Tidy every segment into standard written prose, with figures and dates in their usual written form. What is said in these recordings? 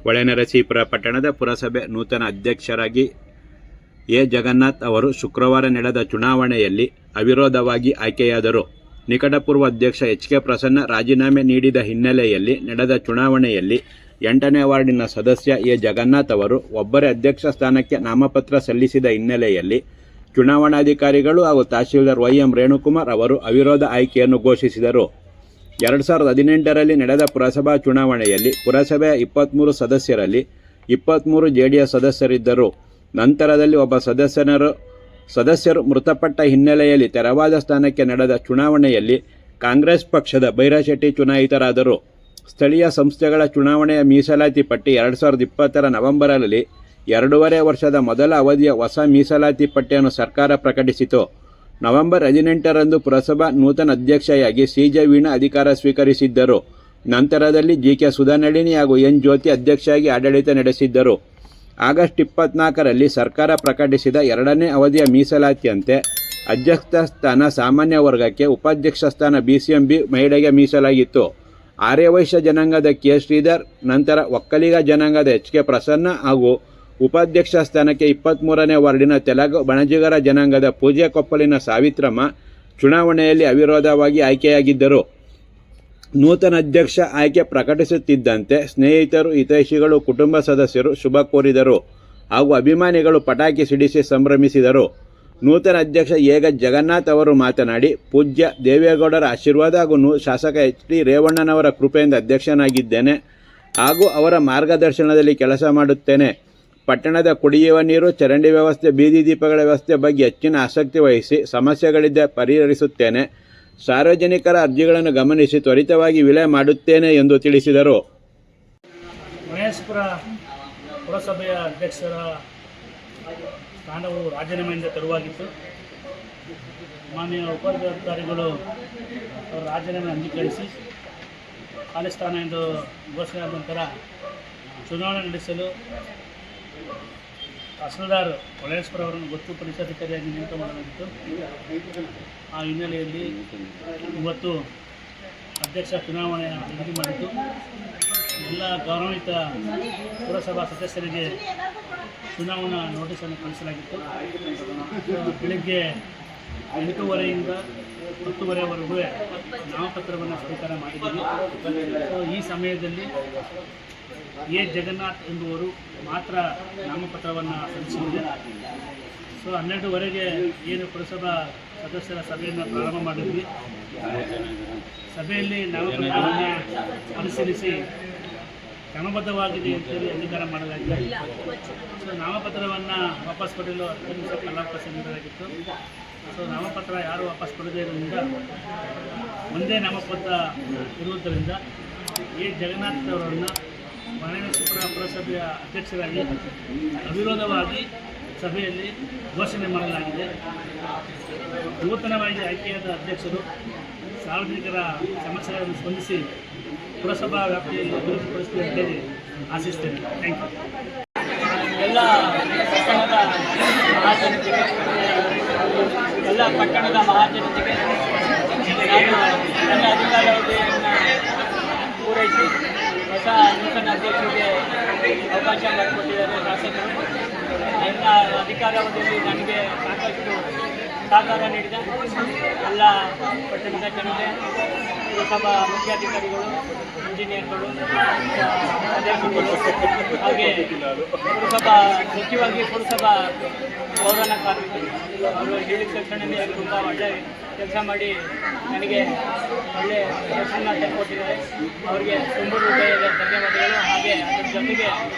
ಹೊಳೆನರಸೀಪುರ ಪಟ್ಟಣದ ಪುರಸಭೆ ನೂತನ ಅಧ್ಯಕ್ಷರಾಗಿ ಎ. ಜಗನ್ನಾಥ್ ಅವರು ಶುಕ್ರವಾರ ನಡೆದ ಚುನಾವಣೆಯಲ್ಲಿ ಅವಿರೋಧವಾಗಿ ಆಯ್ಕೆಯಾದರು. ನಿಕಟಪೂರ್ವ ಅಧ್ಯಕ್ಷ ಎಚ್. ಕೆ. ಪ್ರಸನ್ನ ರಾಜೀನಾಮೆ ನೀಡಿದ ಹಿನ್ನೆಲೆಯಲ್ಲಿ ನಡೆದ ಚುನಾವಣೆಯಲ್ಲಿ 8ನೇ ವಾರ್ಡಿನ ಸದಸ್ಯ ಎ. ಜಗನ್ನಾಥ್ ಅವರು ಒಬ್ಬರೇ ಅಧ್ಯಕ್ಷ ಸ್ಥಾನಕ್ಕೆ ನಾಮಪತ್ರ ಸಲ್ಲಿಸಿದ ಹಿನ್ನೆಲೆಯಲ್ಲಿ ಚುನಾವಣಾಧಿಕಾರಿಗಳು ಹಾಗೂ ತಹಶೀಲ್ದಾರ್ ವೈ. ಎಂ. ರೇಣುಕುಮಾರ್ ಅವರು ಅವಿರೋಧ ಆಯ್ಕೆಯನ್ನು ಘೋಷಿಸಿದರು. 2018ರಲ್ಲಿ ನಡೆದ ಪುರಸಭಾ ಚುನಾವಣೆಯಲ್ಲಿ ಪುರಸಭೆಯ 23 ಸದಸ್ಯರಲ್ಲಿ 23 ಜೆಡಿಎಸ್ ಸದಸ್ಯರಿದ್ದರು. ನಂತರದಲ್ಲಿ ಒಬ್ಬ ಸದಸ್ಯರು ಮೃತಪಟ್ಟ ಹಿನ್ನೆಲೆಯಲ್ಲಿ ತೆರವಾದ ಸ್ಥಾನಕ್ಕೆ ನಡೆದ ಚುನಾವಣೆಯಲ್ಲಿ ಕಾಂಗ್ರೆಸ್ ಪಕ್ಷದ ಭೈರಶೆಟ್ಟಿ ಚುನಾಯಿತರಾದರು. ಸ್ಥಳೀಯ ಸಂಸ್ಥೆಗಳ ಚುನಾವಣೆಯ ಮೀಸಲಾತಿ ಪಟ್ಟಿ 2020ರ ನವೆಂಬರ್ನಲ್ಲಿ 2.5 ವರ್ಷದ ಮೊದಲ ಅವಧಿಯ ಹೊಸ ಮೀಸಲಾತಿ ಪಟ್ಟಿಯನ್ನು ಸರ್ಕಾರ ಪ್ರಕಟಿಸಿತು. ನವೆಂಬರ್ 18ರಂದು ಪುರಸಭಾ ನೂತನ ಅಧ್ಯಕ್ಷೆಯಾಗಿ ಸಿ.ಜೆ. ವೀಣಾ ಅಧಿಕಾರ ಸ್ವೀಕರಿಸಿದ್ದರು. ನಂತರದಲ್ಲಿ ಜಿ.ಕೆ. ಸುಧಾನಳಿನಿ ಹಾಗೂ ಎನ್. ಜ್ಯೋತಿ ಅಧ್ಯಕ್ಷೆಯಾಗಿ ಆಡಳಿತ ನಡೆಸಿದ್ದರು. ಆಗಸ್ಟ್ 24ರಲ್ಲಿ ಸರ್ಕಾರ ಪ್ರಕಟಿಸಿದ 2ನೇ ಅವಧಿಯ ಮೀಸಲಾತಿಯಂತೆ ಅಧ್ಯಕ್ಷ ಸ್ಥಾನ ಸಾಮಾನ್ಯ ವರ್ಗಕ್ಕೆ, ಉಪಾಧ್ಯಕ್ಷ ಸ್ಥಾನ BCMB ಮಹಿಳೆಗೆ ಮೀಸಲಾಗಿತ್ತು. ಆರ್ಯವೈಶ್ಯ ಜನಾಂಗದ ಕೆ. ಶ್ರೀಧರ್, ನಂತರ ಒಕ್ಕಲಿಗ ಜನಾಂಗದ ಎಚ್. ಕೆ. ಪ್ರಸನ್ನ ಹಾಗೂ ಉಪಾಧ್ಯಕ್ಷ ಸ್ಥಾನಕ್ಕೆ 23ನೇ ವಾರ್ಡಿನ ತೆಲುಗು ಬಣಜಿಗರ ಜನಾಂಗದ ಪೂಜೆ ಕೊಪ್ಪಲಿನ ಸಾವಿತ್ರಮ್ಮ ಚುನಾವಣೆಯಲ್ಲಿ ಅವಿರೋಧವಾಗಿ ಆಯ್ಕೆಯಾಗಿದ್ದರು. ನೂತನ ಅಧ್ಯಕ್ಷ ಆಯ್ಕೆ ಪ್ರಕಟಿಸುತ್ತಿದ್ದಂತೆ ಸ್ನೇಹಿತರು, ಹಿತೈಷಿಗಳು, ಕುಟುಂಬ ಸದಸ್ಯರು ಶುಭ ಕೋರಿದರು ಹಾಗೂ ಅಭಿಮಾನಿಗಳು ಪಟಾಕಿ ಸಿಡಿಸಿ ಸಂಭ್ರಮಿಸಿದರು. ನೂತನ ಅಧ್ಯಕ್ಷ ಎ. ಜಗನ್ನಾಥ್ ಅವರು ಮಾತನಾಡಿ, ಪೂಜ್ಯ ದೇವೇಗೌಡರ ಆಶೀರ್ವಾದ ಹಾಗೂ ಶಾಸಕ ಎಚ್. ಡಿ. ರೇವಣ್ಣನವರ ಕೃಪೆಯಿಂದ ಅಧ್ಯಕ್ಷನಾಗಿದ್ದೇನೆ ಹಾಗೂ ಅವರ ಮಾರ್ಗದರ್ಶನದಲ್ಲಿ ಕೆಲಸ ಮಾಡುತ್ತೇನೆ. ಪಟ್ಟಣದ ಕುಡಿಯುವ ನೀರು, ಚರಂಡಿ ವ್ಯವಸ್ಥೆ, ಬೀದಿ ದೀಪಗಳ ವ್ಯವಸ್ಥೆ ಬಗ್ಗೆ ಹೆಚ್ಚಿನ ಆಸಕ್ತಿ ವಹಿಸಿ ಸಮಸ್ಯೆಗಳಿದ್ದ ಪರಿಹರಿಸುತ್ತೇನೆ. ಸಾರ್ವಜನಿಕರ ಅರ್ಜಿಗಳನ್ನು ಗಮನಿಸಿ ತ್ವರಿತವಾಗಿ ವಿಲೆ ಮಾಡುತ್ತೇನೆ ಎಂದು ತಿಳಿಸಿದರು. ಮಹೇಶ್ಪುರ ಪುರಸಭೆಯ ಅಧ್ಯಕ್ಷರ ಸ್ಥಾನವು ರಾಜೀನಾಮೆಯಿಂದ ತೆರವಾಗಿತ್ತು. ಮಾನ್ಯ ಉಪಾಧ್ಯಕ್ಷರು ಅವರ ರಾಜೀನಾಮೆ ಅಂಗೀಕರಿಸಿ ಖಾಲಿ ಸ್ಥಾನ ಎಂದು ಘೋಷಣೆಯಾದ ನಂತರ ಚುನಾವಣೆ ನಡೆಸಲು ತಹಸೀಲ್ದಾರ್ ಹೊಳೆನರಸೀಪುರ ಅವರನ್ನು ಗೊತ್ತುಪಡಿಸಾಧಿಕಾರಿಯಾಗಿ ನೇಮಕ ಮಾಡಲಾಗಿತ್ತು. ಆ ಹಿನ್ನೆಲೆಯಲ್ಲಿ ಇವತ್ತು ಅಧ್ಯಕ್ಷ ಚುನಾವಣೆ ನಿಗದಿ ಮಾಡಿದ್ದು ಎಲ್ಲ ಗೌರವಿತ ಪುರಸಭಾ ಸದಸ್ಯರಿಗೆ ಚುನಾವಣಾ ನೋಟಿಸನ್ನು ಕಳಿಸಲಾಗಿತ್ತು. ಬೆಳಗ್ಗೆ 8:30ಯಿಂದ 10:30ವರೆಗೂ ನಾಮಪತ್ರವನ್ನು ಸ್ವೀಕಾರ ಮಾಡಿದ್ದೀವಿ. ಈ ಸಮಯದಲ್ಲಿ ಎ. ಜಗನ್ನಾಥ್ ಎಂಬುವರು ಮಾತ್ರ ನಾಮಪತ್ರವನ್ನು ಸಲ್ಲಿಸಿದ್ದಾರೆ. 12:30ಗೆ ಏನು ಪುರಸಭಾ ಸದಸ್ಯರ ಸಭೆಯನ್ನು ಪ್ರಾರಂಭ ಮಾಡಿದ್ವಿ. ಸಭೆಯಲ್ಲಿ ನಾಮಪತ್ರವನ್ನು ಪರಿಶೀಲಿಸಿ ಕ್ರಮಬದ್ಧವಾಗಿದೆ ಅಂತೇಳಿ ಅಂಗೀಕಾರ ಮಾಡಲಾಗಿದೆ. ನಾಮಪತ್ರವನ್ನು ವಾಪಸ್ ಪಡೆಯಲು 10 ನಿಮಿಷ ಕಾಲಾವಕಾಶ ನೀಡಲಾಗಿತ್ತು. ನಾಮಪತ್ರ ಯಾರು ವಾಪಸ್ ಪಡೆದೇ ಇರೋದ್ರಿಂದ ಒಂದೇ ನಾಮಪತ್ರ ಇರುವುದರಿಂದ ಎ. ಜಗನ್ನಾಥ್ ಅವರನ್ನು ಹೊಳೆನರಸೀಪುರ ಪುರಸಭೆಯ ಅಧ್ಯಕ್ಷರಾಗಿ ಅವಿರೋಧವಾಗಿ ಸಭೆಯಲ್ಲಿ ಘೋಷಣೆ ಮಾಡಲಾಗಿದೆ. ನೂತನವಾಗಿ ಆಯ್ಕೆಯಾದ ಅಧ್ಯಕ್ಷರು ಸಾರ್ವಜನಿಕರ ಸಮಸ್ಯೆಗಳನ್ನು ಸ್ಪಂದಿಸಿ ಪುರಸಭಾ ವ್ಯಾಪ್ತಿಯಲ್ಲಿ ಅಭಿವೃದ್ಧಿಪಡಿಸಲಿ ಅಂತೇಳಿ ಆಶಿಸ್ತೇನೆ. Thank you. ಎಲ್ಲ ಪಟ್ಟಣದ ಮಹಾಜನತೆಗೆ ನನ್ನ ಅಧಿಕಾರಾವಧಿಯನ್ನು ಪೂರೈಸಿ ಹೊಸ ನೂತನ ಅಧ್ಯಕ್ಷರಿಗೆ ಅವಕಾಶ ಮಾಡಿಕೊಟ್ಟಿದ್ದಾರೆ ಶಾಸಕರು. ನನ್ನ ಅಧಿಕಾರಾವಧಿಯಲ್ಲಿ ನನಗೆ ಸಾಕಷ್ಟು ಸಹಕಾರ ನೀಡಿದ ಎಲ್ಲ ಪಟ್ಟಣದ ಜನತೆ, ಪುರಸಭಾ ಮುಖ್ಯಾಧಿಕಾರಿಗಳು, ಇಂಜಿನಿಯರ್ಗಳು, ಅಧ್ಯಕ್ಷರುಗಳು, ಹಾಗೆ ಪುರಸಭಾ ಮುಖ್ಯವಾಗಿ ಪುರಸಭಾ ಪೌರನ ಕಾರ್ಮಿಕರು ಅವರು ಹೇಳಿದ ತಕ್ಷಣವೇ ತುಂಬ ಒಳ್ಳೆ ಕೆಲಸ ಮಾಡಿ ನನಗೆ ಒಳ್ಳೆ ಕೆಲಸನ ತಂದುಕೊಟ್ಟಿದ್ದಾರೆ. ಅವರಿಗೆ ತುಂಬ ಹೃದಯದ ಧನ್ಯವಾದಗಳು. ಹಾಗೆ ಅದರ ಜೊತೆಗೆ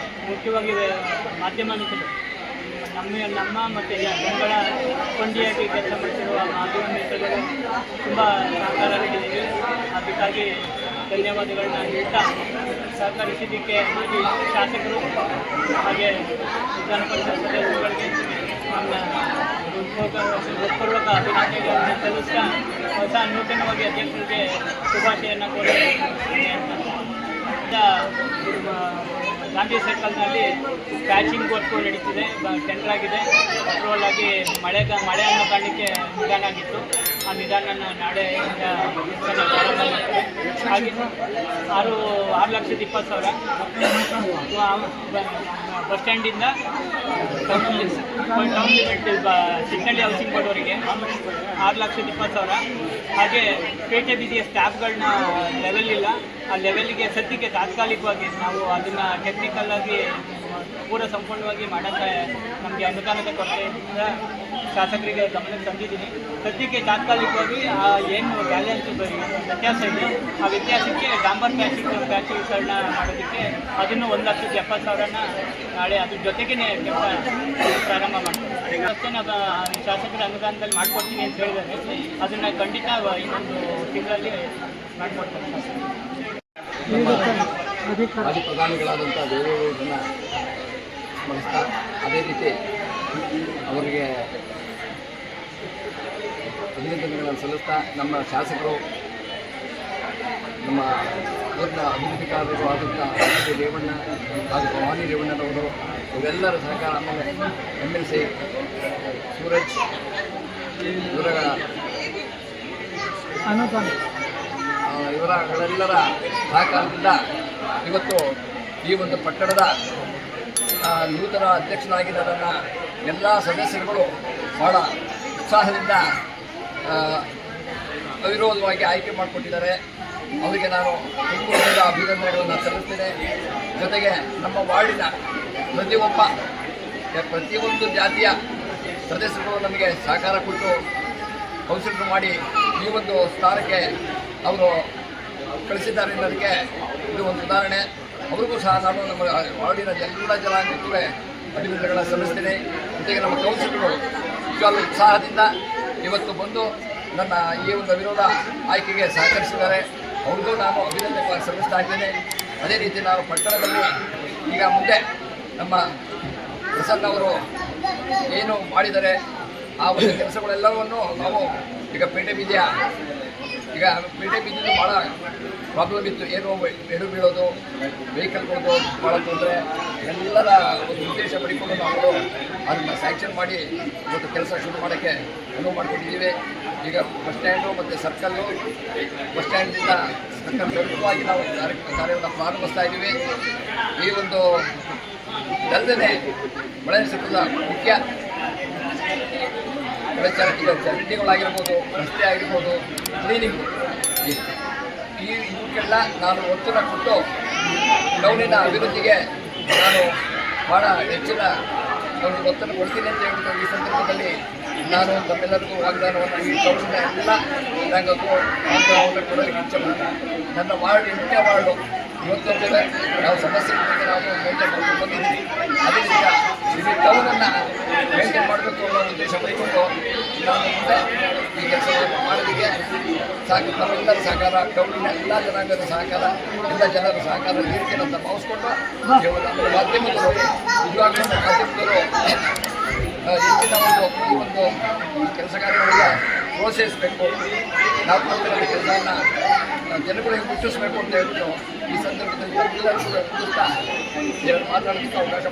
ಮುಖ್ಯವಾಗಿ ಮಾಧ್ಯಮ ಮಿತ್ರರು, ನಮ್ಮ ಮತ್ತು ಜನಗಳ ಕೊಂಡಿಯಾಗಿ ಕೆಲಸ ಮಾಡ್ತಿರುವ ಮಾಧ್ಯಮ ಮಿತ್ರಗಳು ತುಂಬ ಸಹಕಾರ ನೀಡಿದ್ದೀವಿ. ಅದಕ್ಕಾಗಿ ಧನ್ಯವಾದಗಳನ್ನ ನೀಡ್ತಾ ಸಹಕರಿಸಿದ್ದಕ್ಕೆ ಮಾಜಿ ಶಾಸಕರು ಹಾಗೆ ವಿಧಾನ ಪರಿಷತ್ ಸದಸ್ಯರುಗಳಿಗೆ ನನ್ನ ಹೃತ್ಪೂರ್ವಕ ಅಭಿನಂದನೆಗಳನ್ನು ಸಲ್ಲಿಸ್ತಾ ಹೊಸ ನೂತನವಾಗಿ ಅಧ್ಯಕ್ಷರಿಗೆ ಶುಭಾಶಯನ್ನು ಕೋರಿ ಗಾಂಧಿ ಸರ್ಕಲ್ನಲ್ಲಿ ಪ್ಯಾಚಿಂಗ್ ವರ್ಕು ನಡೀತಿದೆ. ಟೆಂಡರ್ ಆಗಿದೆ. ಪೆಟ್ರೋಲ್ ಆಗಿ ಮಳೆ ಅನ್ನೋ ಕಾರಣಕ್ಕೆ ನಿಧಾನ ಆಗಿತ್ತು. ಆ ನಿಧಾನನ ನಾಳೆಯಿಂದ ಪ್ರಾರಂಭ ಮಾಡ್ತೇವೆ. ಹಾಗೆ 6,20,000 ಬಸ್ ಸ್ಟ್ಯಾಂಡಿಂದ ಟೌನ್ ಲಿಮಿಟ್ ಚಿಕ್ಕನಹಳ್ಳಿ ಹೌಸಿಂಗ್ ಬೋರ್ಡ್ವರೆಗೆ 6,20,000. ಹಾಗೆ ಪೇಟೆ ಬೀದಿಯ ಸ್ಟಾಫ್ಗಳನ್ನ ಲೆವೆಲ್ ಇಲ್ಲ, ಆ ಲೆವೆಲ್ಗೆ ಸದ್ಯಕ್ಕೆ ತಾತ್ಕಾಲಿಕವಾಗಿ ನಾವು ಅದನ್ನು ಟೆಕ್ನಿಕಲ್ ಆಗಿ ಸಂಪೂರ್ಣವಾಗಿ ಮಾಡೋಕ್ಕೆ ನಮಗೆ ಅನುದಾನದ ಕೊರತೆಯಿಂದ ಶಾಸಕರಿಗೆ ಗಮನಕ್ಕೆ ತಂದಿದ್ದೀನಿ. ಸದ್ಯಕ್ಕೆ ತಾತ್ಕಾಲಿಕವಾಗಿ ಏನು ಬ್ಯಾಲೆನ್ಸ್ ವ್ಯತ್ಯಾಸ ಇದೆ, ಆ ವ್ಯತ್ಯಾಸಕ್ಕೆ ಡಾಂಬರ್ ಪ್ಯಾಚೀಕರಣ ಮಾಡೋದಕ್ಕೆ ಅದನ್ನು 1,70,000ನ ನಾಳೆ ಅದ್ರ ಜೊತೆಗೇ ಕೆಲಸ ಪ್ರಾರಂಭ ಮಾಡ್ತಾರೆ. ವ್ಯವಸ್ಥೆನ ಶಾಸಕರ ಅನುದಾನದಲ್ಲಿ ಮಾಡಿಕೊಡ್ತೀನಿ ಅಂತ ಹೇಳಿದ್ದಾರೆ. ಅದನ್ನು ಖಂಡಿತ ಇನ್ನೊಂದು ತಿಂಗಳಲ್ಲಿ ಮಾಡಿಕೊಡ್ತಾರೆ. ಮಾಜಿ ಪ್ರಧಾನಿಗಳಾದಂಥ ದೇವೇಗೌಡರನ್ನ ಸ್ಮರಿಸ್ತಾ, ಅದೇ ರೀತಿ ಅವರಿಗೆ ಅಭಿನಂದನೆಗಳನ್ನು ಸಲ್ಲಿಸ್ತಾ, ನಮ್ಮ ಶಾಸಕರು, ನಮ್ಮ ಊರಿನ ಅಭಿವೃದ್ಧಿಕಾರರು ಆದಂಥ ರೇವಣ್ಣ ಹಾಗೂ ಭವಾನಿ ರೇವಣ್ಣನವರು, ಇವರೆಲ್ಲರ ಸಹಕಾರ, ಆಮೇಲೆ MLC ಸೂರಜ್, ಇವರೆಲ್ಲರ ಸಹಕಾರದಿಂದ ಇವತ್ತು ಈ ಒಂದು ಪಟ್ಟಣದ ನೂತನ ಅಧ್ಯಕ್ಷನಾಗಿರೋದನ್ನು ಎಲ್ಲ ಸದಸ್ಯರುಗಳು ಭಾಳ ಉತ್ಸಾಹದಿಂದ ಅವಿರೋಧವಾಗಿ ಆಯ್ಕೆ ಮಾಡಿಕೊಟ್ಟಿದ್ದಾರೆ. ಅವರಿಗೆ ನಾನು ತುಂಬುವುದರಿಂದ ಅಭಿನಂದನೆಗಳನ್ನು ಸಲ್ಲಿಸ್ತೇನೆ. ಜೊತೆಗೆ ನಮ್ಮ ವಾರ್ಡಿನ ಪ್ರತಿಯೊಂದು ಜಾತಿಯ ಸದಸ್ಯರುಗಳು ನಮಗೆ ಸಹಕಾರ ಕೊಟ್ಟು ಕೌನ್ಸಿಲರ್ ಮಾಡಿ ಈ ಒಂದು ಸ್ಥಾನಕ್ಕೆ ಅವರು ಕಳಿಸಿದ್ದಾರೆ ಅನ್ನೋದಕ್ಕೆ ಇದು ಒಂದು ಉದಾಹರಣೆ. ಅವ್ರಿಗೂ ಸಹ ನಾನು ನಮ್ಮ ವಾರ್ಡಿನ ಎಲ್ಲ ಜನಾಂಗಕ್ಕೂ ಅಭಿನಂದನೆಗಳನ್ನು ಸಲ್ಲಿಸ್ತೇನೆ. ಜೊತೆಗೆ ನಮ್ಮ ಕೌನ್ಸಿಲರ್ಗಳು ನಿಜವಾಗ್ಲೂ ಉತ್ಸಾಹದಿಂದ ಇವತ್ತು ಬಂದು ನನ್ನ ಈ ಒಂದು ಅವಿರೋಧ ಆಯ್ಕೆಗೆ ಸಹಕರಿಸಿದ್ದಾರೆ. ಅವ್ರಿಗೂ ನಾನು ಅಭಿನಂದನೆಗಳನ್ನು ಸಲ್ಲಿಸ್ತಾ ಇದ್ದೇನೆ. ಅದೇ ರೀತಿ ನಾನು ಪಟ್ಟಣದಲ್ಲಿ ಈಗ ಮುಂದೆ ನಮ್ಮ ಪ್ರಸನ್ನ ಅವರು ಏನು ಮಾಡಿದ್ದಾರೆ ಆ ಒಂದು ಕೆಲಸಗಳೆಲ್ಲವನ್ನೂ ನಾವು ಈಗ ಪೇಟೆ ಬೀದಿಯದು ಭಾಳ ಪ್ರಾಬ್ಲಮ್ ಇತ್ತು. ಏನೋ ಎಡು ಬೀಳೋದು, ವೆಹಿಕಲ್ಗಳದ್ದು ಭಾಳ ತೊಂದರೆ, ಎಲ್ಲರ ಒಂದು ಉದ್ದೇಶ ಪಡಿಕೊಂಡು ನಾವು ಅದನ್ನು ಸ್ಯಾಂಕ್ಷನ್ ಮಾಡಿ ಇವತ್ತು ಕೆಲಸ ಶುರು ಮಾಡೋಕ್ಕೆ ಅನುವು ಮಾಡಿಕೊಂಡಿದ್ದೀವಿ. ಈಗ ಬಸ್ ಸ್ಟ್ಯಾಂಡು ಮತ್ತು ಸರ್ಕಲ್ಲು, ಬಸ್ ಸ್ಟ್ಯಾಂಡಿಂದ ಸರ್ಕಲ್ ಪ್ರಮುಖವಾಗಿ ನಾವು ಕಾರ್ಯವನ್ನು ಪ್ರಾರಂಭಿಸ್ತಾ ಇದ್ದೀವಿ. ಈ ಒಂದು ಇದಲ್ಲದೆ ಮಳೆ ಸಿಕ್ಕದ ಮುಖ್ಯ ಚರಂಡಿಗಳಾಗಿರ್ಬೋದು, ರಸ್ತೆ ಆಗಿರ್ಬೋದು, ಕ್ಲೀನಿಂಗು, ಇವಕ್ಕೆಲ್ಲ ನಾನು ಒತ್ತನ್ನು ಕೊಟ್ಟು ಟೌನಿನ ಅಭಿವೃದ್ಧಿಗೆ ನಾನು ಭಾಳ ಹೆಚ್ಚಿನ ಒಂದು ಒತ್ತನ್ನು ಕೊಡ್ತೀನಿ ಅಂತ ಹೇಳ್ಬಿಟ್ಟು ಈ ಸಂದರ್ಭದಲ್ಲಿ ನಾನು ತಮ್ಮೆಲ್ಲರಿಗೂ ವಾಗ್ದಾನವನ್ನು ಈ ಟೌನಿನ ಎಲ್ಲ ರಂಗಕ್ಕೂ ವಾಗ್ದಾನವನ್ನು ಕೊಡೋದಕ್ಕೆ ಇಚ್ಛೆ ಮಾಡ್ತೀನಿ. ನನ್ನ ವಾರ್ಡ್ 8ನೇ ವಾರ್ಡು ಇವತ್ತೊಂದಿದೆ. ನಾವು ಸಮಸ್ಯೆಗಳಿಗೆ ನಾವು ಮೇಂಟೈನ್ ಮಾಡ್ಕೊಂಡು ಬಂದಿದ್ದೀವಿ. ಅದರಿಂದ ಇಡೀ ಟೌನನ್ನು ಮೇಂಟೈನ್ ಮಾಡಬೇಕು ಅನ್ನೋ ಉದ್ದೇಶ ಪಡಿಕೊಂಡು ನಾನು ಮುಂದೆ ಈ ಕೆಲಸವನ್ನು ಮಾಡೋದಕ್ಕೆ ನಮ್ಮೆಲ್ಲರ ಸಹಕಾರ, ಟೌನಿನ ಎಲ್ಲ ಜನಾಂಗದ ಸಹಕಾರ, ಎಲ್ಲ ಜನರ ಸಹಕಾರ ಇರ್ತೀನಿ ಅಂತ ಭಾವಿಸ್ಕೊಂಡು ಮಾಧ್ಯಮದವರು ನಿಜವಾಗ್ಲೂ ಮಾಧ್ಯಮದವರು ಹೆಚ್ಚಿನ ಈ ಒಂದು ಕೆಲಸ ಕಾರ್ಯಗಳಿಗೆ ಪ್ರೋತ್ಸಾಹಿಸಬೇಕು. ನಾವು ಮಾಡ್ತಿರೋ ಕೆಲಸವನ್ನು ಜನಗಳಿಗೆ ಮುಟ್ಟಿಸಬೇಕು ಅಂತ ಹೇಳ್ಬಿಟ್ಟು ಈ ಸಂದರ್ಭದಲ್ಲಿ ಎಲ್ಲರಿಗೂ ಮಾತಾಡೋದಕ್ಕೆ ಅವಕಾಶ